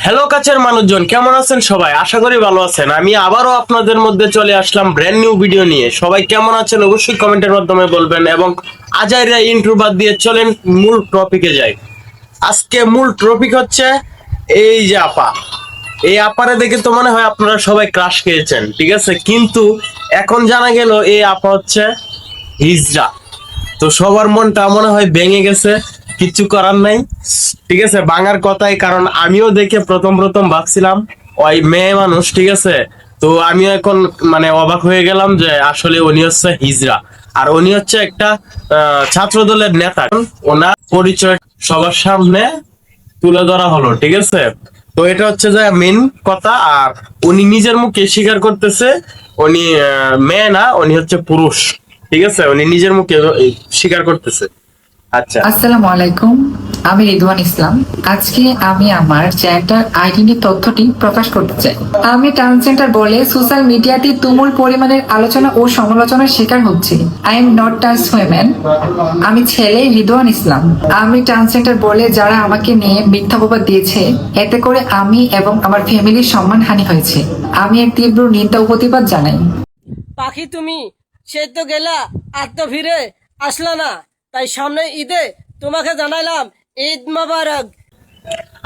Hello কাছের মানুষজন, কেমন আছেন সবাই? আশা করি ভালো আছেন। আমি আবারও আপনাদের মধ্যে চলে আসলাম ব্র্যান্ড নিউ ভিডিও নিয়ে। সবাই কেমন আছেন অবশ্যই কমেন্টের মাধ্যমে বলবেন, এবং আজাইরা ইন্ট্রো বাদ দিয়ে চলেন মূল টপিকে যাই। আজকে মূল টপিক হচ্ছে এই যে আপা, এই আপারে দেখে তো মনে হয় আপনারা সবাই ক্রাশ খেয়েছেন, ঠিক আছে? কিন্তু এখন জানা গেল এই আপা হচ্ছে হিজড়া। তো সবার মনটা মনে হয় ভেঙে গেছে, কিচ্ছু করার নাই, ঠিক আছে? বাঙার কথাই, কারণ আমিও দেখে প্রথম প্রথম ভাবছিলাম ওই মেয়ে মানুষ, ঠিক আছে? তো আমিও এখন মানে অবাক হয়ে গেলাম যে আসলে উনি হচ্ছে হিজড়া, আর উনি হচ্ছে একটা ছাত্র দলের নেতা। ওনার পরিচয় সবার সামনে তুলে ধরা হলো, ঠিক আছে? তো এটা হচ্ছে যে মেন কথা। আর উনি নিজের মুখে স্বীকার করতেছে উনি মেয়ে না, উনি হচ্ছে পুরুষ, ঠিক আছে? উনি নিজের মুখে স্বীকার করতেছে। আচ্ছা, আসসালামু আলাইকুম, আমি রিদওয়ান ইসলাম। আজকে আমি আমার জেন্ডার আইডেন্টি তথ্যটি প্রকাশ করতে চাই। আমি ট্রান্সজেন্ডার বলে সোশ্যাল মিডিয়াতে তুমুল পরিমাণের আলোচনা ও সমালোচনার শিকার হচ্ছি। I am not trans women. আমি ছেলে রিদওয়ান ইসলাম। আমি ট্রান্সজেন্ডার বলে যারা আমাকে নিয়ে মিথ্যা অপবাদ দিয়েছে, এতে করে আমি এবং আমার ফ্যামিলির সম্মানহানি হয়েছে। আমি এর তীব্র নিন্দা ও প্রতিবাদ জানাই। পাখি তুমি, সে তো গেলা আর তো ফিরে আসলা না, তাই সামনে ঈদে তোমাকে জানাইলাম ঈদ মোবারক।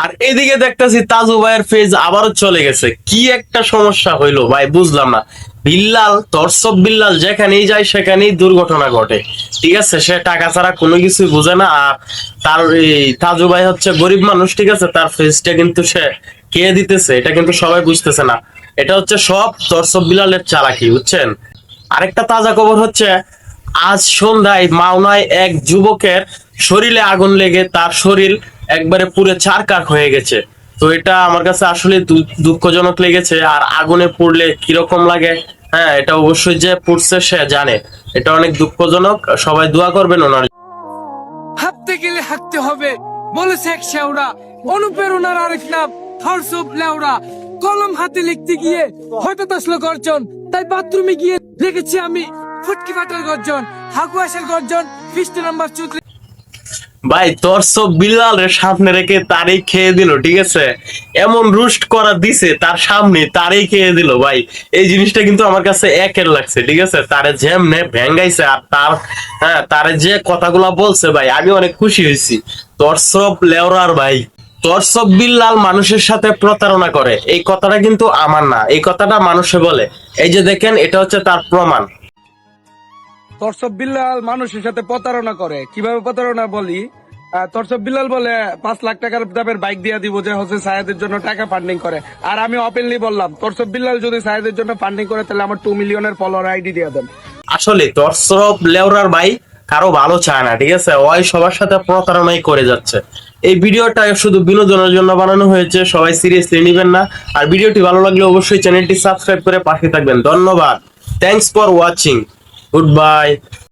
আর এদিকে দেখতেছি তাজু ভাইয়ের ফেজ আবারও চলে গেছে। কি একটা সমস্যা হইলো ভাই, বুঝলাম না। বিল্লাল, তরসব বিল্লাল যেখানেই যায় সেখানেই দুর্ঘটনা ঘটে, ঠিক আছে? সে টাকা ছাড়া কোনো কিছুই বুঝে না। আর তার এই তাজু ভাই হচ্ছে গরিব মানুষ, ঠিক আছে? তার ফেজটা কিন্তু সে কে দিতেছে এটা কিন্তু সবাই বুঝতেছে না। এটা হচ্ছে সব তরসব বিল্লালের চালাকি, বুঝছেন? আরেকটা তাজা খবর হচ্ছে, আজ সন্ধ্যায় মাওনায় এক যুবকের শরীরে আগুন লেগে তার শরীর একবারে পুরো ছারখার হয়ে গেছে। তো এটা আমার কাছে আসলে দুঃখজনক লেগেছে। আর আগুনে পড়লে কিরকম লাগে, হ্যাঁ, এটা অবশ্যই যে পড়ছে সে জানে। এটা অনেক দুঃখজনক। সবাই দোয়া করবেন ওনার। হাঁটতে গেলে হাঁটতে হবে বলেছে এক শেওড়া। অনুপ্রেরণার আরেক নাম থরসব লেওড়া। কলম হাতে লিখতে গিয়ে হঠাৎ আসলো গর্জন, তাই বাথরুমে গিয়ে রেখেছি আমি ফুটকি ফাটার গর্জন, হাগু আসার গর্জন, ফিস্ট নাম্বার চুতলে। ভাই তরসব বিল্লালের সামনে রেখে তারই খেয়ে দিল, ঠিক আছে? এমন রুস্ট করা দিছে তার সামনে, তারই খেয়ে দিল। ভাই এই জিনিসটা কিন্তু আমার কাছে একের লাগছে, ঠিক আছে? তারে যেমনে ভেঙ্গাইছে আর তার, হ্যাঁ, তারে যে কথাগুলা বলছে, ভাই আমি অনেক খুশি হয়েছি। তরসব লেওরার ভাই, তরসব বিল্লাল মানুষের সাথে প্রতারণা করে, এই কথাটা কিন্তু আমার না, এই কথাটা মানুষে বলে। এই যে দেখেন, এটা হচ্ছে তার প্রমাণ। তরসব বিল্লাল মানুষের সাথে প্রতারণা করে। কিভাবে প্রতারণা বলি, তরসব বিল্লাল বলে 5 লাখ টাকার দামের বাইক দিয়ে দিব, যে হচ্ছে সায়েদের জন্য টাকা ফান্ডিং করে। আর আমি ওপেনলি বললাম, তরসব বিল্লাল যদি সায়েদের জন্য ফান্ডিং করে তাহলে আমার 2 মিলিয়নের ফলোয়ার আইডি দিয়ে দেন। আসলে তরসব লেওরার ভাই কারো ভালো চায় না, ঠিক আছে? ওই সবার সাথে প্রতারণাই করে যাচ্ছে। এই ভিডিওটা শুধু বিনোদনের জন্য বানানো হয়েছে, সবাই সিরিয়াসলি নেবেন না। আর ভিডিওটি ভালো লাগলে অবশ্যই চ্যানেলটি সাবস্ক্রাইব করে পাশে থাকবেন। ধন্যবাদ। Thanks for watching. Good bye.